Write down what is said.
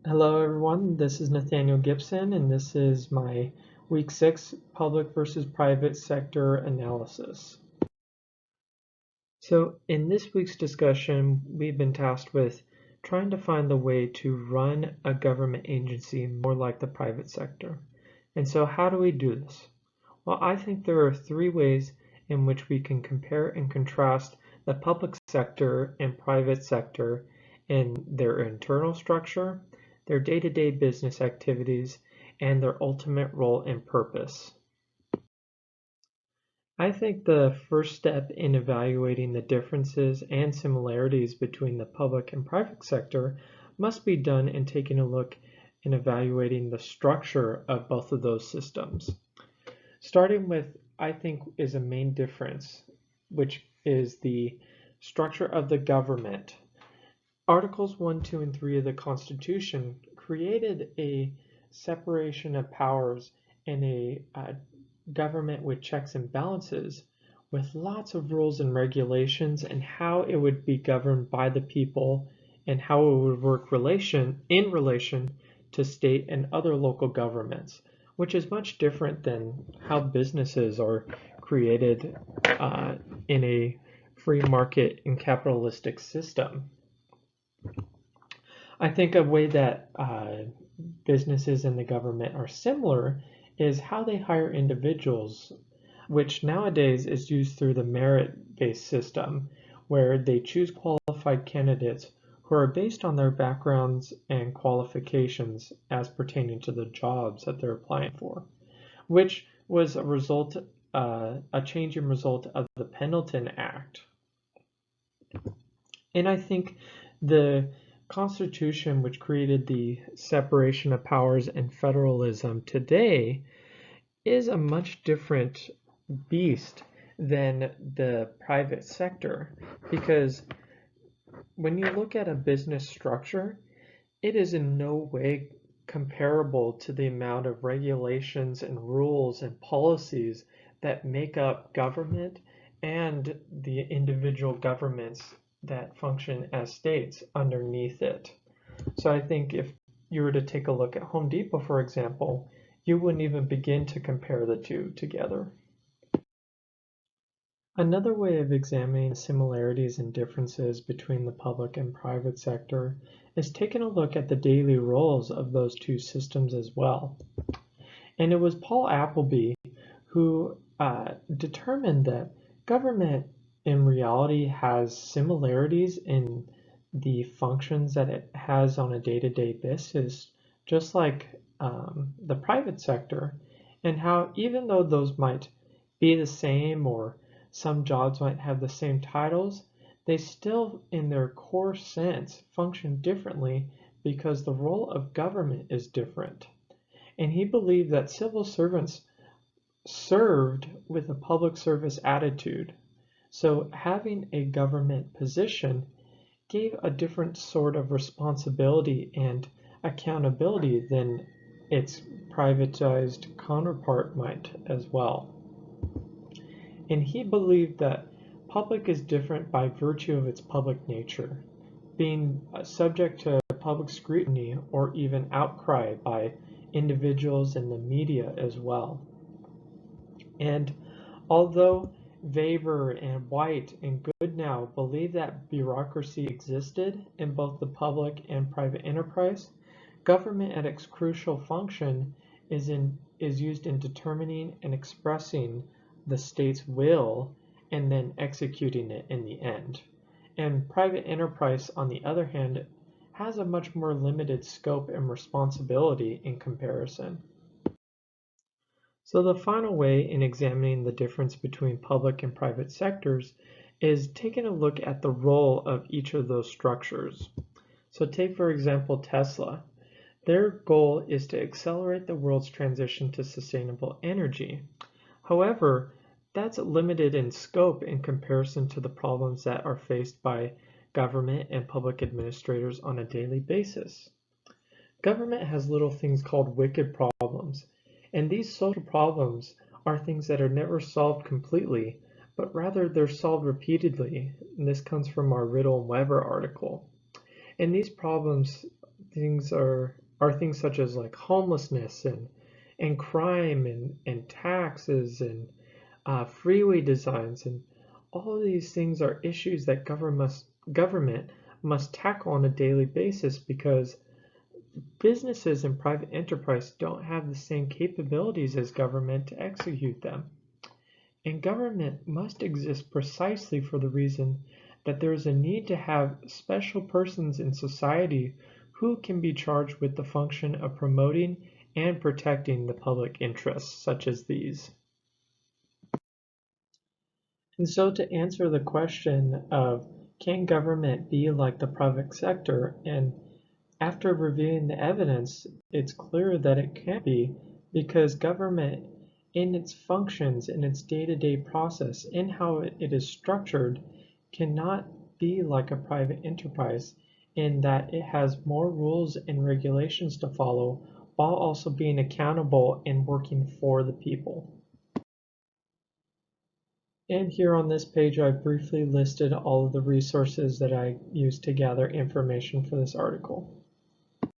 Hello everyone, this is Nathaniel Gibson and this is my week 6 public versus private sector analysis. So in this week's discussion, we've been tasked with trying to find the way to run a government agency more like the private sector. And so how do we do this? Well, I think there are 3 ways in which we can compare and contrast the public sector and private sector in their internal structure, their day-to-day business activities, and their ultimate role and purpose. I think the first step in evaluating the differences and similarities between the public and private sector must be done in taking a look and evaluating the structure of both of those systems. Starting with, I think, is a main difference, which is the structure of the government. Articles 1, 2, and 3 of the Constitution created a separation of powers and a government with checks and balances, with lots of rules and regulations and how it would be governed by the people and how it would work in relation to state and other local governments, which is much different than how businesses are created in a free market and capitalistic system. I think a way that businesses and the government are similar is how they hire individuals, which nowadays is used through the merit-based system, where they choose qualified candidates who are based on their backgrounds and qualifications as pertaining to the jobs that they're applying for, which was a change in result of the Pendleton Act. And I think the Constitution, which created the separation of powers and federalism today, is a much different beast than the private sector, because when you look at a business structure, it is in no way comparable to the amount of regulations and rules and policies that make up government and the individual governments that function as states underneath it. So I think if you were to take a look at Home Depot, for example, you wouldn't even begin to compare the two together. Another way of examining similarities and differences between the public and private sector is taking a look at the daily roles of those two systems as well. And it was Paul Appleby who determined that government in reality has similarities in the functions that it has on a day-to-day basis, just like the private sector, and how even though those might be the same or some jobs might have the same titles, they still in their core sense function differently because the role of government is different. And he believed that civil servants served with a public service attitude. So having a government position gave a different sort of responsibility and accountability than its privatized counterpart might as well. And he believed that public is different by virtue of its public nature, being subject to public scrutiny or even outcry by individuals and the media as well. And although Weber and White and Goodnow believe that bureaucracy existed in both the public and private enterprise, government at its crucial function is used in determining and expressing the state's will and then executing it in the end. And private enterprise, on the other hand, has a much more limited scope and responsibility in comparison. So the final way in examining the difference between public and private sectors is taking a look at the role of each of those structures. So take, for example, Tesla. Their goal is to accelerate the world's transition to sustainable energy. However, that's limited in scope in comparison to the problems that are faced by government and public administrators on a daily basis. Government has little things called wicked problems, and these social problems are things that are never solved completely, but rather they're solved repeatedly. And this comes from our Riddle and Weber article. And these problems, things are things such as like homelessness and crime and taxes and freeway designs, and all of these things are issues that government must tackle on a daily basis because businesses and private enterprise don't have the same capabilities as government to execute them. And government must exist precisely for the reason that there is a need to have special persons in society who can be charged with the function of promoting and protecting the public interests, such as these. And so to answer the question of can government be like the private sector, and after reviewing the evidence, it's clear that it can't be because government in its functions, in its day-to-day process, in how it is structured, cannot be like a private enterprise in that it has more rules and regulations to follow while also being accountable and working for the people. And here on this page, I've briefly listed all of the resources that I used to gather information for this article.